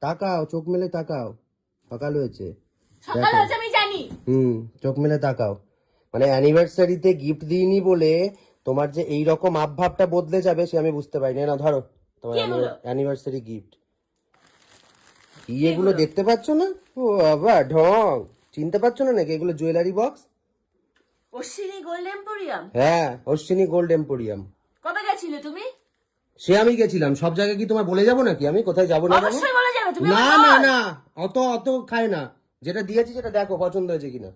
তাকাও, চোখ মেলে তাকাও। সকাল হয়েছে। সকাল হয়েছে আমি জানি। চোখ মেলে তাকাও। মানে অ্যানিভার্সারিতে গিফট দিইনি বলে তোমার যে এই রকম ভাবটা বদলে যাবে সে আমি বুঝতে পারিনি। না ধরো তোমার অ্যানিভার্সারি গিফট। কি এগুলো দেখতে পাচ্ছ না? ও বাবা ঢং, চিনতে পারছো না নাকি? এগুলো jewellery box. Ashwini gold emporium. হ্যাঁ, অশ্বিনী গোল্ড এম্পোরিয়াম। কবে গেছিলে তুমি? সে আমি গেছিলাম। সব জায়গায় কি তোমার বলে যাবো নাকি? আমি কোথায় যাবো না যাবো? অবশ্যই বলে যাবে তুমি। না না না, অত অত খায় না। যেটা দিয়েছি সেটা দেখো পছন্দ হয়েছে কিনা।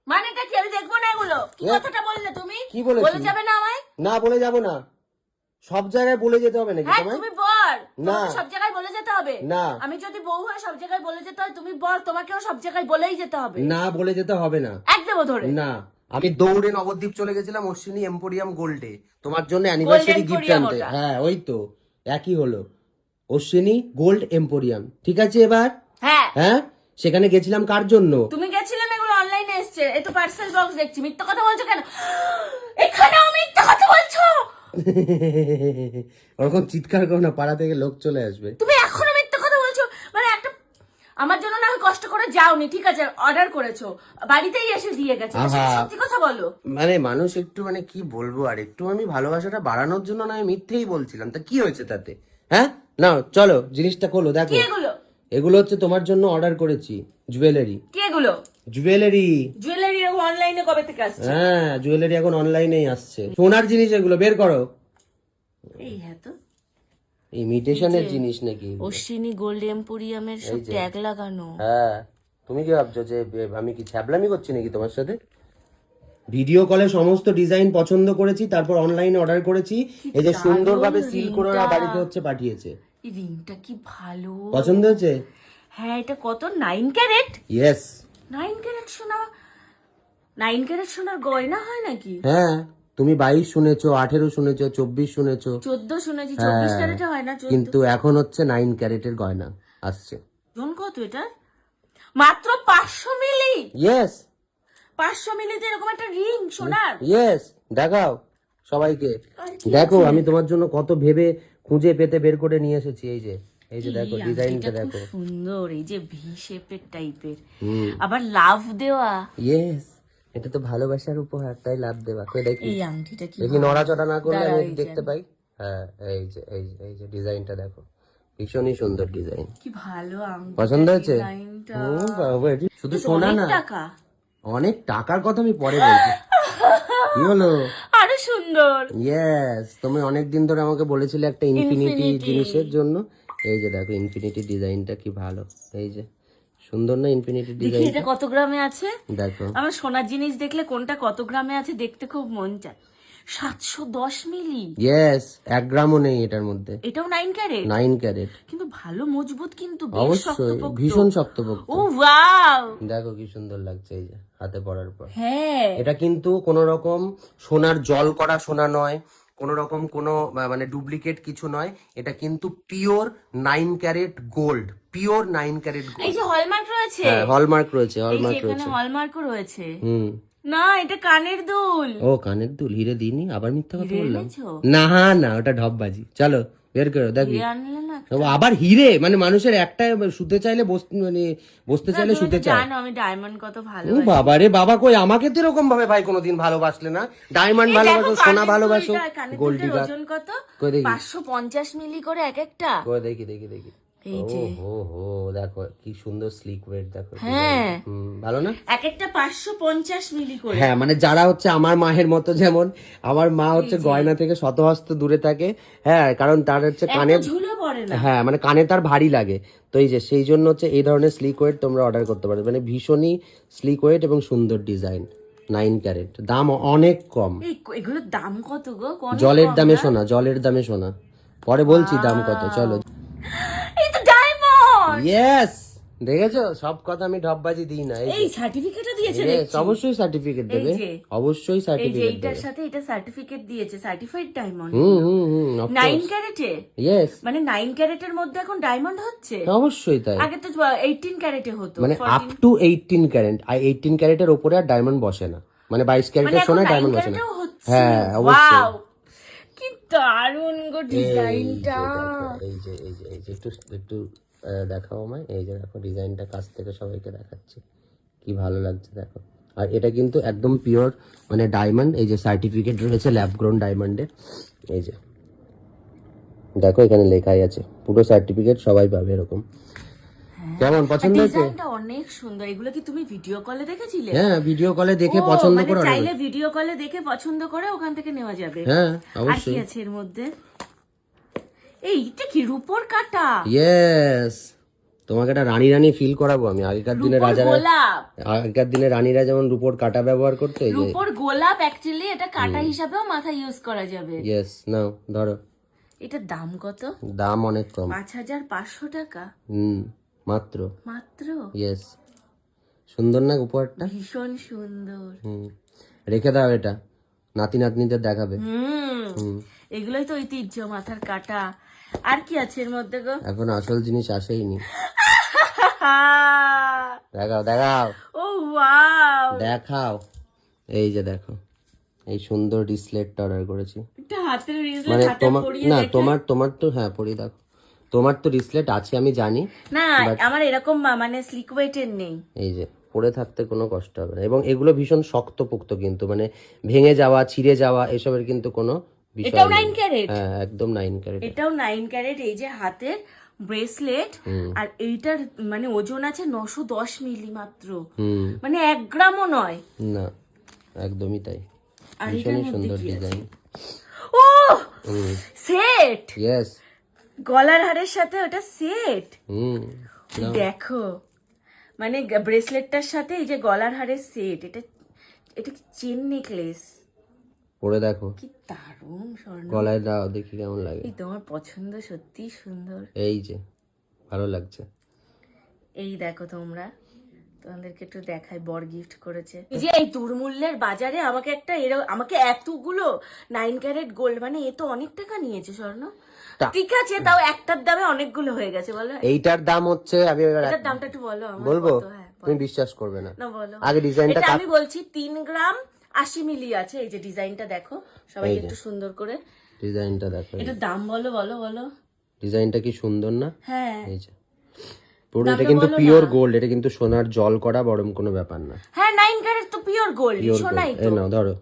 মানেটা কি? আমি দেখবো না এগুলো। কি কথাটা বললে তুমি? কি বলেছি? বলে যাবে না আমায়? না, বলে যাবো না। সব জায়গায় বলে যেতে হবে নাকি হ্যাঁ তোমায়? তুমি বর। না। তোমাকে সব জায়গায় বলে যেতে হবে। না। আমি যদি বউ হয়ে সব জায়গায় বলে যেতে হয়, তুমি বর, তোমাকেও সব জায়গায় বলেই যেতে হবে। না, বলে যেতে হবে না। এক দেবো ধরে। না, আমি দৌড়ে নবদ্বীপ চলে গেছিলাম অশ্বিনী এম্পোরিয়াম গোল্ডে তোমার জন্য অ্যানিভার্সারি গিফট আনতে। হ্যাঁ ওই তো একই হলো, অশ্বিনী গোল্ড এম্পোরিয়াম। ঠিক আছে এবার? হ্যাঁ হ্যাঁ, সেখানে গেছিলাম কার জন্য? তুমি গেছিলে না? এগুলো অনলাইনে এসছে। এই তো পার্সেল বক্স দেখছি। মিথ্যা কথা বলছো কেন? এখানেও মিথ্যা কথা বলছো। ওরকম চিৎকার করো না, পাড়া থেকে লোক চলে আসবে। তুমি এখনো মিথ্যা কথা বলছো। মানে একটা আমার জন্য না হয় কষ্ট করে যাওনি, ঠিক আছে, অর্ডার করেছো, বাড়িতেই এসে দিয়ে গেছে। সত্যি কথা বলো। মানে মানুষ একটু মানে কি বলবো, আর একটু আমি ভালোবাসাটা বাড়ানোর জন্য না আমি মিথ্যেই বলছিলাম, তা কি হয়েছে তাতে? হ্যাঁ না, চলো জিনিসটা খোলো দেখো। কি এগুলো? এগুলো হচ্ছে তোমার জন্য অর্ডার করেছি, জুয়েলারি। কি এগুলো? জুয়েলারি। জুয়েলারি অনলাইনে কবে থেকে আসছে? হ্যাঁ, জুয়েলারি এখন অনলাইনেই আসছে। সোনার জিনিস এগুলো, বের করো। এই হ্যাঁ তো ইমিটেশনের জিনিস নাকি? অশ্বিনী গোল্ড এম্পোরিয়ামের সব ট্যাগ লাগানো। হ্যাঁ, তুমি কি ভাবছো যে আমি কি ছ্যাবলামি করছি নাকি তোমার সাথে? ভিডিও কলে সমস্ত ডিজাইন পছন্দ করেছি, তারপর অনলাইনে অর্ডার করেছি। এই যে সুন্দরভাবে সিল করে ওরা বাড়িতে হচ্ছে পাঠিয়েছে। এই রিংটা কি ভালো, পছন্দ হয়েছে? হ্যাঁ। এটা কত? 9 ক্যারেট? ইয়েস। 9 ক্যারেট সোনা? 9 ক্যারেট সোনার গয়না হয় নাকি? হ্যাঁ, তুমি 22 শুনেছো, 18 শুনেছো, 24 শুনেছো, 14 শুনেছি। 24 ক্যারেটে হয় না? কিন্তু এখন হচ্ছে 9 ক্যারেটের গয়না আসছে। জন কত এটা? মাত্র 500 মিলি। ইয়েস। 500 মিলিতে এরকম একটা রিং সোনার? ইয়েস, দেখাও সবাইকে। দেখো আমি তোমার জন্য কত ভেবে খুঁজে পেতে বের করে নিয়ে এসেছি। এই যে দেখো ডিজাইনটা দেখো, সুন্দর। এই যে ভি শেপের টাইপের, আবার লাভ দেওয়া। ইয়েস, এটা তো ভালোবাসার উপহার, তাই লাভ দেওয়া। কই দেখি, এই আংটিটা কি দেখি নড়াচড়া না করলে আমি দেখতে পাই। হ্যাঁ, এই যে ডিজাইনটা দেখো, ভীষণই সুন্দর ডিজাইন। কি ভালো আংটি, পছন্দ হয়েছে? বাবা, এটি শুধু সোনা না, টাকা। অনেক টাকার কথা আমি পরে বলছি। কি হলো? আরো সুন্দর। ইয়েস, তুমি অনেকদিন ধরে আমাকে বলেছিলে একটা ইনফিনিটি জিনিসের জন্য। এই যে দেখো ইনফিনিটি ডিজাইনটা কি ভালো। এই যে সুন্দর না ইনফিনিটি ডিজাইন? এটা কত গ্রামে আছে দেখো। আমার সোনার জিনিস দেখলে কোনটা কত গ্রামে আছে দেখতে খুব মন চায়। 710 মিলি। ইয়েস, 1 গ্রামও নেই এটার মধ্যে। এটাও 9 ক্যারেট? 9 ক্যারেট। কিন্তু ভালো মজবুত, কিন্তু বেশ অবশ্যই, শক্তপোক্ত। ভীষণ শক্তপোক্ত। ও ওয়াও, দেখো কি সুন্দর লাগছে এই যে হাতে পরার পর। হ্যাঁ। এটা কিন্তু কোনো রকম সোনার জল করা সোনা নয়, কোন রকম কোনো মানে ডুপ্লিকেট কিছু নয়। এটা কিন্তু pure 9 carat gold, pure 9 carat gold. এই যে হলমার্ক রয়েছে। হ্যাঁ, হলমার্ক রয়েছে, এই যে হলমার্ক এখানে রয়েছে। হলমার্কও রয়েছে। না, এটা কানের দুল। ও কানের দুল, হিরে দিইনি, আবার মিথ্যা কথা বললাম। এনেছো? না না, ওটা ঢপবাজি। চলো বের করো দেখি। আনলে না? আবার হিরে, মানে মানুষের একটা শুতে চাইলে মানে বসতে চাইলে শুতে চায়। জানো আমি ডায়মন্ড কত ভালো। বাবা রে বাবা, কই আমাকে তো এরকম ভাবে ভাই কোনোদিন ভালোবাসলে না। ডায়মন্ড ভালোবাসো, সোনা ভালোবাসো, গোল্ড ডিগার। ওজন কত? কই দেখি, 550 মিলি করে এক একটা। কই দেখি দেখি দেখি। এই যে ও হো, দেখো কি সুন্দর স্লিক ওয়েট দেখো। হ্যাঁ, ভালো না? এক একটা 550 মিলি করে। হ্যাঁ, মানে যারা হচ্ছে আমার মায়ের মতো, যেমন আমার মা হচ্ছে গয়না থেকে শতহস্ত দূরে থাকে। হ্যাঁ, কারণ তার হচ্ছে কানের ঝুলে পড়ে না। হ্যাঁ, মানে কানে তার ভারী লাগে। তো এই যে সেই জন্য হচ্ছে এই ধরনের স্লিক ওয়েট তোমরা অর্ডার করতে পারো। মানে ভীষণই স্লিক ওয়েট এবং সুন্দর ডিজাইন, 9 ক্যারেট, দাম অনেক কম। এগুলোর দাম কত গো? জলের দামে সোনা, জলের দামে সোনা। পরে বলছি দাম কত, চলো। এই তো ডায়মন্ড। ইয়েস, দেখেছো সব কথা আমি ঢপবাজি দিই না। এই সার্টিফিকেটও দিয়েছে Yes, দেখছি। অবশ্যই সার্টিফিকেট দেবে, অবশ্যই এই যে সার্টিফিকেট এইটার দেবে। সাথে এটা সার্টিফিকেট দিয়েছে, সার্টিফাইড ডায়মন্ড। 9 ক্যারেটে? ইয়েস, মানে 9 ক্যারেটের মধ্যে এখন ডায়মন্ড হচ্ছে? অবশ্যই তাই। আগে তো 18 ক্যারেটে হতো। মানে আপ টু 18 ক্যারেট, আর 18 ক্যারেটের উপরে আর ডায়মন্ড বসে না। মানে 22 ক্যারেটের সোনা ডায়মন্ড বসে না। হ্যাঁ, অবশ্যই। কি দারুণ গো ডিজাইনটা। এই যে একটু একটু দেখাও আমায়, এই যে দেখো ডিজাইনটা কাছ থেকে সবাইকে দেখাচ্ছি, কি ভালো লাগছে দেখো। আর এটা কিন্তু একদম পিওর মানে ডায়মন্ড, এই যে সার্টিফিকেট রয়েছে ল্যাব গ্রোন ডায়মন্ডের, এই যে দেখো এখানে লেখাই আছে, পুরো সার্টিফিকেট সবাই পাবে এরকম। কেমন পছন্দ হয়েছে? ডিজাইনটা অনেক সুন্দর। এগুলো কি তুমি ভিডিও কলে দেখেছিলে? হ্যাঁ ভিডিও কলে দেখে ও, পছন্দ মানে করে order চাইলে ভিডিও কলে দেখে পছন্দ করে ওখান থেকে নেওয়া যাবে। হ্যাঁ আর কি অবশ্যই। আছে এর মধ্যে? এইটা কি রূপোর কাটা? ইয়েস, তোমাকে একটা রানী রানী ফিল করাবো আমি। আগেকার দিনে রূপোর রাজারা, গোলাপ। আগেকার দিনে রানীরা যেমন রূপোর কাটা ব্যবহার করতো, এই যে রূপোর গোলাপ অ্যাকচুয়ালি এটা কাটা হিসাবেও মাথায় ইউজ করা যাবে। ইয়েস, নাও ধরো। এটার দাম কত? দাম অনেক কম। 5,500 টাকা মাত্র। মাত্র। ইয়েস, সুন্দর না উপহারটা? ভীষণ সুন্দর। রেখে দাও, এটা নাতি নাতনিদের দেখাবে। এগুলোই তো ঐতিহ্য, মাথার কাটা। আর কি আছে এর মধ্যে গো? এখন আসল জিনিস আসেইনি। দেখাও দেখাও ও ওয়াও, দেখাও, এই যে দেখো এই সুন্দর ডিসপ্লেটা অর্ডার করেছি। এটা হাতের রিজলে মানে হাতে তোমার পরিয়ে না, দেখে। তোমার তো হ্যাঁ পরিয়ে দেখো, তোমার তো ডিসপ্লেট আছে আমি জানি, না আমার এরকম মানে স্লিক ওয়েটের নেই। এই যে পরে থাকতে কোনো কষ্ট হবে না। এবং এগুলো ভীষণ শক্তপোক্ত কিন্তু, মানে ভেঙে যাওয়া ছিঁড়ে যাওয়া এসবের কিন্তু কোনো বিষয় এটাও নেই। 9 ক্যারেট? হ্যাঁ একদম 9 ক্যারেট। এটাও 9 ক্যারেট। এই যে হাতের ব্রেসলেট, আর এইটার মানে ওজন আছে 910 মিলি মাত্র, মানে 1 গ্রামও নয়। না একদমই তাই, আর ভীষণই এটার মধ্যে সুন্দর কি আছে? ডিজাইন। ও সেট, ইয়েস, গলার হারের সাথে ওটা সেট। হুম দেখো মানে ব্রেসলেটটার সাথে এই যে গলার হারের সেট, এটা এটা কি চেন নেকলেস? পরে দেখো, কি দারুণ স্বর্ণ। গলায় দাও দেখি কেমন লাগে। এই তোমার পছন্দ, সত্যি সুন্দর। এই যে ভালো লাগছে। এই দেখো তোমরা, তোমাদেরকে একটু দেখাই, বর গিফট করেছে। এই যে এই দুর্মূল্যের বাজারে আমাকে একটা আমাকে এতগুলো 9 ক্যারেট গোল্ড, মানে এ তো অনেক টাকা নিয়েছে স্বর্ণ। ঠিক আছে, তাও একটার দামে অনেকগুলো হয়ে গেছে বলো। এইটার দাম হচ্ছে, আমি এটার দামটা একটু বলো আমার। বলবো, কত? হ্যাঁ তুমি বিশ্বাস করবে না। না বলো। আগে ডিজাইনটা এটা আমি বলছি 3 গ্রাম 80 মিলি আছে। এই যে ডিজাইনটা দেখো, সবাই একটু সুন্দর করে ডিজাইনটা দেখো, এটার দাম বলো বলো বলো। ডিজাইনটা কি সুন্দর না? হ্যাঁ এই যে পুরো এটা কিন্তু পিওর গোল্ড, এটা কিন্তু সোনার জল করা বরং কোনো ব্যাপার না। হ্যাঁ 9 ক্যারেট তো পিওর গোল্ড, সোনাই তো। এই নাও ধরো।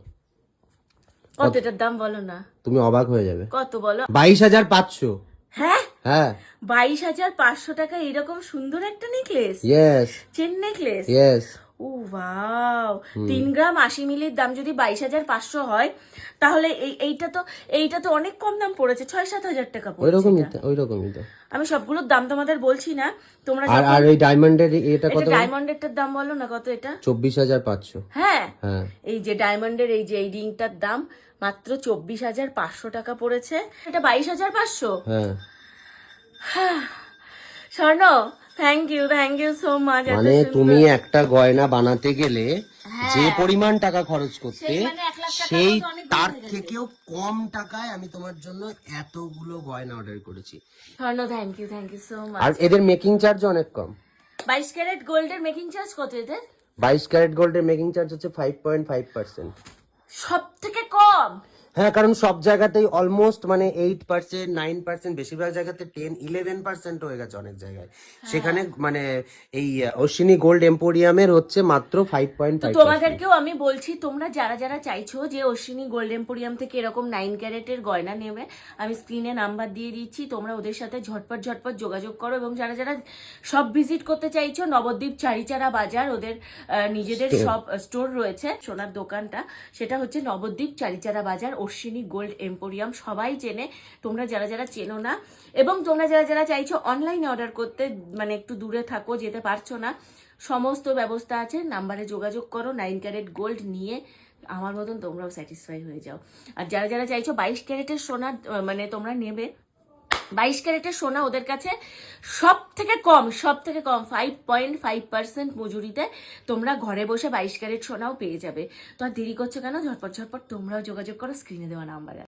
কত এটার দাম বলো না? তুমি অবাক হয়ে যাবে। কত বলো? 22,500। হ্যাঁ হ্যাঁ 22,500 টাকা এরকম সুন্দর একটা necklace, yes chain necklace. Yes. ও ওয়াও, 3 গ্রাম 80 মিলির দাম যদি 22,500 হয়, তাহলে এইটা তো অনেক কম দাম পড়েছে, 6-7 হাজার টাকা পড়েছে। ওইরকমই তো। আমি সবগুলোর দাম তোমাদের বলছি না, তোমরা আর ওই ডায়মন্ডের এটা কত? ডায়মন্ডেরটার দাম বলো না কত এটা? 24,500। হ্যাঁ হ্যাঁ এই যে ডায়মন্ডের এই যে এই রিংটার দাম মাত্র 24,500 টাকা পড়েছে, এটা 22,500। হ্যাঁ স্বর্ণ, থ্যাংক ইউ সো মাচ। মানে তুমি একটা গয়না বানাতে গেলে যে পরিমাণ টাকা খরচ করতে, মানে 1 লাখ টাকার সেই মতো অনেক তার থেকেও কম টাকায় আমি তোমার জন্য এতগুলো গয়না অর্ডার করেছি। স্বর্ণ থ্যাংক ইউ সো মাচ। আর এদের মেকিং চার্জ অনেক কম। 22 ক্যারেট গোল্ডের মেকিং চার্জ কত এদের? 22 ক্যারেট গোল্ডের মেকিং চার্জ হচ্ছে 5.5%। সব থেকে কম। হ্যাঁ কারণ সব জায়গাতেই অলমোস্ট মানে 8%, 9%, বেশিরভাগ জায়গাতে 10-11% হয়ে গেছে অনেক জায়গায়। সেখানে মানে এই অশ্বিনী গোল্ড এম্পোরিয়ামের হচ্ছে মাত্র 5.5%। তোমাদেরকেও আমি বলছি, তোমরা যারা যারা চাইছো যে অশ্বিনী গোল্ড এম্পোরিয়াম থেকে এরকম 9 ক্যারেটের গয়না নেবে, আমি স্ক্রিনে নাম্বার দিয়ে দিচ্ছি, তোমরা ওদের সাথে ঝটপট যোগাযোগ করো। এবং যারা যারা সব ভিজিট করতে চাইছো, নবদ্বীপ চারিচারা বাজার ওদের নিজেদের সব স্টোর রয়েছে। সোনার দোকানটা সেটা হচ্ছে নবদ্বীপ চারিচারা বাজার, অশ্বিনী গোল্ড এম্পোরিয়াম সবাই চেনে। তোমরা যারা যারা চেনো না এবং তোমরা যারা যারা চাইছো অনলাইনে অর্ডার করতে, মানে একটু দূরে থাকো, যেতে পারছো না, সমস্ত ব্যবস্থা আছে। নাম্বারে যোগাযোগ করো, 9 ক্যারেট গোল্ড নিয়ে আমার মতন তোমরাও স্যাটিসফাই হয়ে যাও। আর যারা যারা চাইছো 22 ক্যারেটের সোনা মানে তোমরা নেবে, 22 ক্যারেটের সোনা ওদের কাছে সব থেকে কম 5.5% মজুরিতে তোমরা ঘরে বসে 22 ক্যারেট সোনাও পেয়ে যাবে। তো আর দেরি করছো কেন? ঝটপট তোমরাও যোগাযোগ করো স্ক্রিনে দেওয়া নাম্বারে।